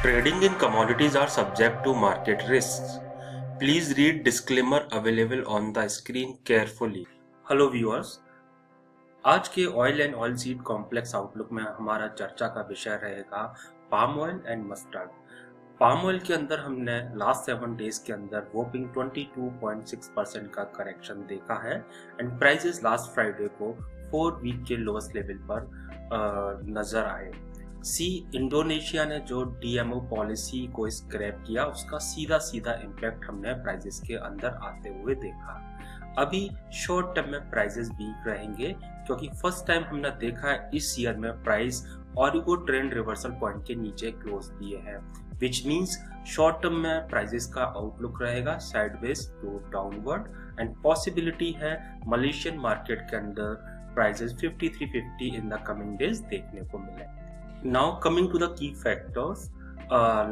Trading in commodities are subject to market risks. Please read disclaimer available on the screen carefully. Hello viewers, आज के oil and oil seed complex outlook में हमारा चर्चा का विषय रहेगा palm oil and mustard. Palm oil के अंदर हमने लास्ट 7 डेज के अंदर वोपिंग 22.6% का करेक्शन देखा है एंड प्राइसेस लास्ट फ्राइडे को 4 वीक के लोएस्ट लेवल पर नजर आए। इंडोनेशिया ने जो डीएमओ पॉलिसी को स्क्रैप किया उसका सीधा सीधा इम्पैक्ट हमने प्राइसेस के अंदर आते हुए देखा। अभी शॉर्ट टर्म में प्राइसेस वीक रहेंगे क्योंकि फर्स्ट टाइम हमने देखा है इस ईयर में price Origo trend reversal point के नीचे क्लोज दिए हैं, विच मींस शॉर्ट टर्म में प्राइसेस का आउटलुक रहेगा sideways to downward and possibility है मलेशियन मार्केट के अंदर prices 5350 in the coming days देखने को मिले। Now coming to the key factors,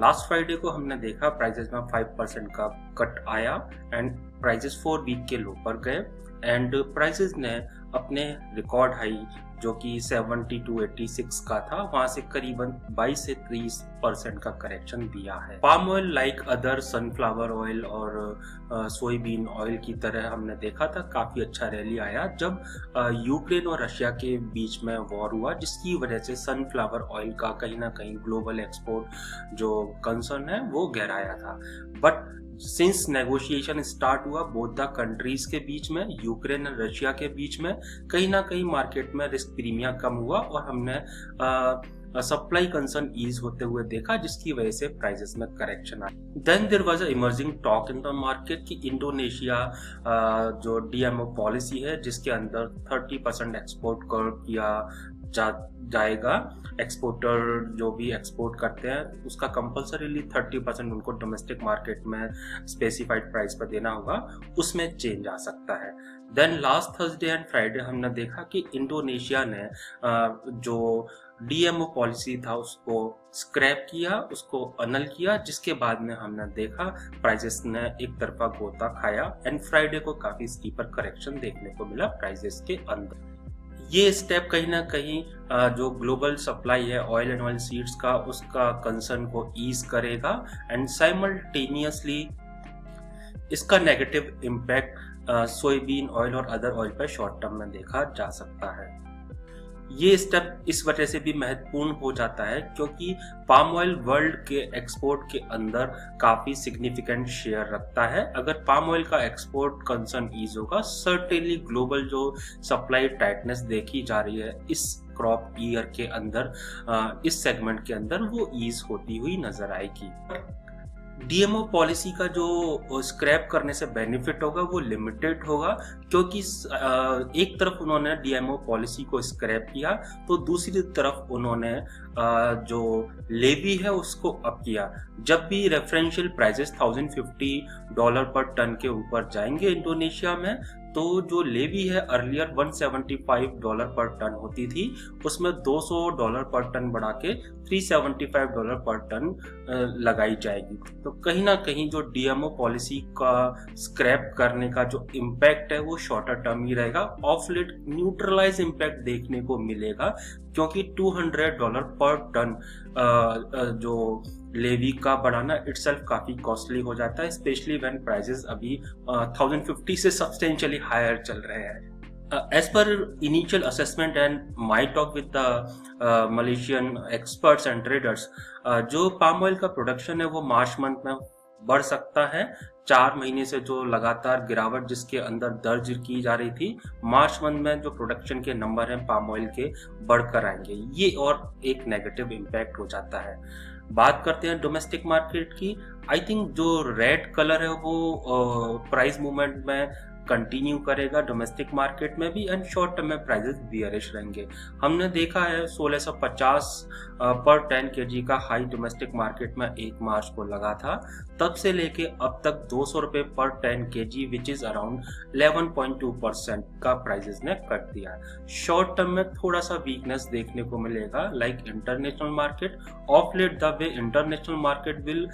last Friday को हमने देखा प्राइसेस में 5% का कट आया एंड प्राइसेस 4 वीक के लो पर गए एंड प्राइसेस ने अपने रिकॉर्ड हाई जो कि 70 to 86 का था वहां से करीबन 22 से 30% का करेक्शन दिया है। Palm oil like other sunflower oil और सोयाबीन ऑयल की तरह हमने देखा था काफी अच्छा रैली आया जब यूक्रेन और रशिया के बीच में वॉर हुआ, जिसकी वजह से सनफ्लावर ऑयल का कहीं ना कहीं ग्लोबल एक्सपोर्ट जो कंसर्न है वो गहराया था। बट सिंस नेगोशिएशन स्टार्ट हुआ बोथ द कंट्रीज के बीच में, यूक्रेन और रशिया के बीच में, कहीं ना कहीं मार्केट में रिस्क प्रीमियम कम हुआ और हमने सप्लाई कंसर्न ईज होते हुए देखा, जिसकी वजह से प्राइसेस में करेक्शन आया। Then there was a emerging talk in the market कि इंडोनेशिया जो डीएमओ पॉलिसी है जिसके अंदर 30% एक्सपोर्ट कर किया जाएगा, एक्सपोर्टर जो भी एक्सपोर्ट करते हैं उसका कंपल्सरीली 30% उनको डोमेस्टिक मार्केट में स्पेसिफाइड प्राइस पर देना होगा, उसमें चेंज आ सकता है। Then last Thursday and Friday हमने देखा कि इंडोनेशिया ने जो डीएमओ पॉलिसी था उसको स्क्रैप किया, उसको अनल किया, जिसके बाद में हमने देखा प्राइसेस ने एक तरफा गोता खाया एंड फ्राइडे को काफी स्टीपर करेक्शन देखने को मिला प्राइसेस के अंदर। ये स्टेप कहीं ना कहीं जो ग्लोबल सप्लाई है ऑयल एंड ऑयल सीड्स का उसका कंसर्न को ईज करेगा एंड साइमल्टेनियसली इसका नेगेटिव इम्पैक्ट सोयाबीन ऑयल और अदर ऑयल पर शॉर्ट टर्म में देखा जा सकता है। ये स्टेप इस वजह से भी महत्वपूर्ण हो जाता है क्योंकि पाम ऑयल वर्ल्ड के एक्सपोर्ट के अंदर काफी सिग्निफिकेंट शेयर रखता है। अगर पाम ऑयल का एक्सपोर्ट कंसर्न ईज होगा, सर्टेनली ग्लोबल जो सप्लाई टाइटनेस देखी जा रही है इस क्रॉप ईयर के अंदर, इस सेगमेंट के अंदर वो ईज होती हुई नजर आएगी। डीएमओ पॉलिसी का जो स्क्रैप करने से बेनिफिट होगा वो लिमिटेड होगा क्योंकि एक तरफ उन्होंने डीएमओ पॉलिसी को स्क्रैप किया तो दूसरी तरफ उन्होंने जो लेवी है उसको अप किया। जब भी रेफरेंशियल प्राइसेस $1050 पर टन के ऊपर जाएंगे इंडोनेशिया में, तो जो लेवी है अर्लियर $175 पर टन होती थी उसमें $200 पर टन बढ़ा के $375 पर टन लगाई जाएगी। तो कहीं ना कहीं जो डीएमओ पॉलिसी का स्क्रैप करने का जो इम्पैक्ट है वो शॉर्टर टर्म ही रहेगा, ऑफ लेट न्यूट्रलाइज इम्पैक्ट देखने को मिलेगा क्योंकि $200 पर टन जो लेवी का बढ़ाना इटसेल्फ काफी कॉस्टली हो जाता है, स्पेशली व्हेन प्राइसेस अभी 1050 से सब्सटेंशियली हायर चल रहे हैं। As per initial assessment and my talk with the Malaysian experts and traders, जो पाम ऑयल का प्रोडक्शन है वो मार्च मंथ में बढ़ सकता है। 4 महीने से जो लगातार गिरावट जिसके अंदर दर्ज की जा रही थी, मार्च मंथ में जो प्रोडक्शन के नंबर हैं पाम ऑयल के बढ़कर आएंगे, ये और एक नेगेटिव इम्पैक्ट हो जाता है। बात करते हैं डोमेस्टिक मार्केट की। आई थिंक जो रेड कलर है वो प्राइस मूवमेंट में कंटिन्यू करेगा डोमेस्टिक मार्केट में भी एंड शॉर्ट टर्म में प्राइसेस बियरिश रहेंगे। हमने देखा है 1650 पर 10 kg का हाई डोमेस्टिक मार्केट में 1 मार्च को लगा था, तब से लेके अब तक ₹200 पर 10 kg विच इज अराउंड 11.2% का प्राइसेस ने कट दिया है। शॉर्ट टर्म में थोड़ा सा वीकनेस देखने को मिलेगा like international market. Of late the way international market will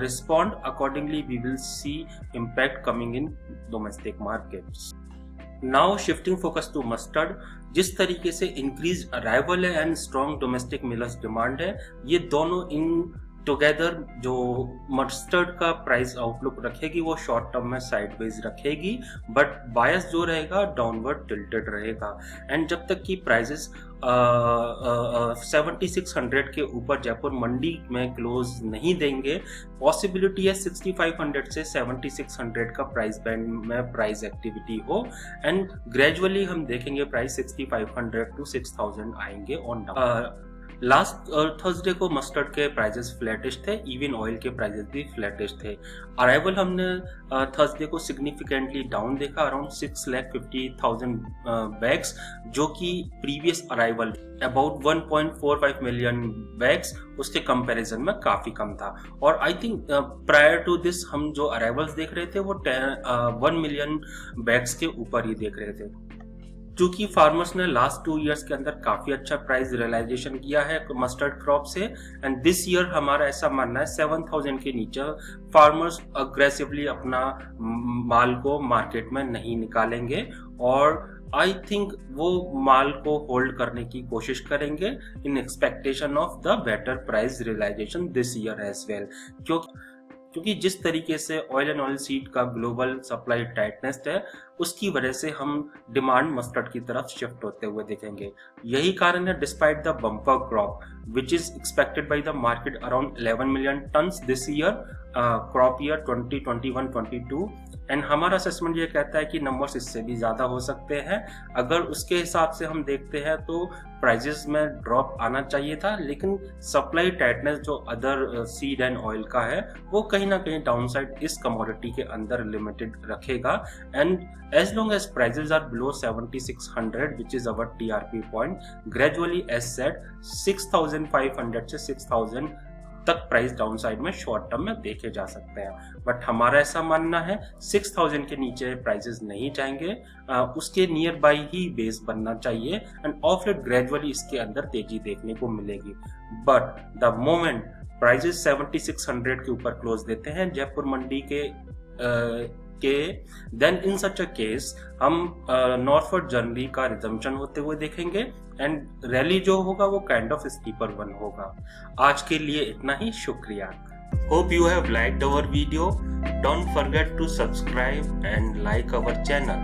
respond accordingly, we will see impact coming in domestic markets. Now shifting focus to mustard, जिस तरीके से इंक्रीज अराइवल है and strong domestic millers demand है, ये दोनों in together जो मस्टर्ड का प्राइस आउटलुक रखेगी वो शॉर्ट टर्म में साइडवेज रखेगी, बट बायस जो रहेगा डाउनवर्ड टिल्टेड रहेगा। एंड जब तक कि प्राइसेस 7600 के ऊपर जयपुर मंडी में क्लोज नहीं देंगे, पॉसिबिलिटी है 6500 से 7600 का प्राइस बैंड में प्राइस एक्टिविटी हो, एंड ग्रेजुअली हम देखेंगे प्राइस 6500 टू 6000 आएंगे ऑन डाउन। लास्ट थर्सडे को मस्टर्ड के प्राइसेस फ्लैटिश थे, इवन ऑयल के प्राइसेस भी फ्लैटिश थे। अराइवल हमने थर्सडे को सिग्निफिकेंटली डाउन देखा, अराउंड 6,50,000 बैग्स, जो कि previous arrival about 1.45 million bags उसके कंपैरिजन में काफी कम था। और I think prior to this हम जो अराइवल्स देख रहे थे वो 1 मिलियन बैग्स के ऊपर ही देख रहे थे। चूंकि फार्मर्स ने लास्ट 2 इयर्स के अंदर काफी अच्छा प्राइस रियलाइजेशन किया है मस्टर्ड क्रॉप से, एंड दिस ईयर हमारा ऐसा मानना है 7000 के नीचे फार्मर्स अग्रेसिवली अपना माल को मार्केट में नहीं निकालेंगे, और आई थिंक वो माल को होल्ड करने की कोशिश करेंगे in expectation of the better price realization this year as well. क्योंकि जिस तरीके से ऑयल एंड ऑयल सीड का ग्लोबल सप्लाई टाइटनेस है, उसकी वजह से हम डिमांड मस्टर्ड की तरफ शिफ्ट होते हुए देखेंगे। यही कारण है despite the bumper crop which is expected by the market around 11 million turns this year, crop year 2021-22, and हमारा असेसमेंट ये कहता है कि नंबर्स इससे भी ज्यादा हो सकते हैं। अगर उसके हिसाब से हम देखते हैं तो प्राइजेस में ड्रॉप आना चाहिए था, लेकिन सप्लाई टाइटनेस जो अदर सीड एंड ऑयल का है वो कहीं ना कहीं डाउनसाइड इस कमोडिटी के अंदर लिमिटेड रखेगा। And as long as prices are below 7600 which is our TRP point, gradually as said 6500 से 6000 तक प्राइस डाउनसाइड में शॉर्ट टर्म में देखे जा सकते हैं। बट हमारा ऐसा मानना है 6000 के नीचे प्राइसेस नहीं जाएंगे, उसके नियर बाई ही बेस बनना चाहिए, एंड ऑफ लेट ग्रेजुअली इसके अंदर तेजी देखने को मिलेगी। बट द मोमेंट प्राइसेस 7600 के ऊपर क्लोज देते हैं जयपुर मंडी के then in such a case हम नॉर्थवर्ड जर्नी का रिजम्पशन होते हुए देखेंगे, एंड रैली जो होगा वो काइंड ऑफ स्टीपर वन होगा। आज के लिए इतना ही, शुक्रिया। Hope you have liked our video. Don't forget to subscribe and like our channel.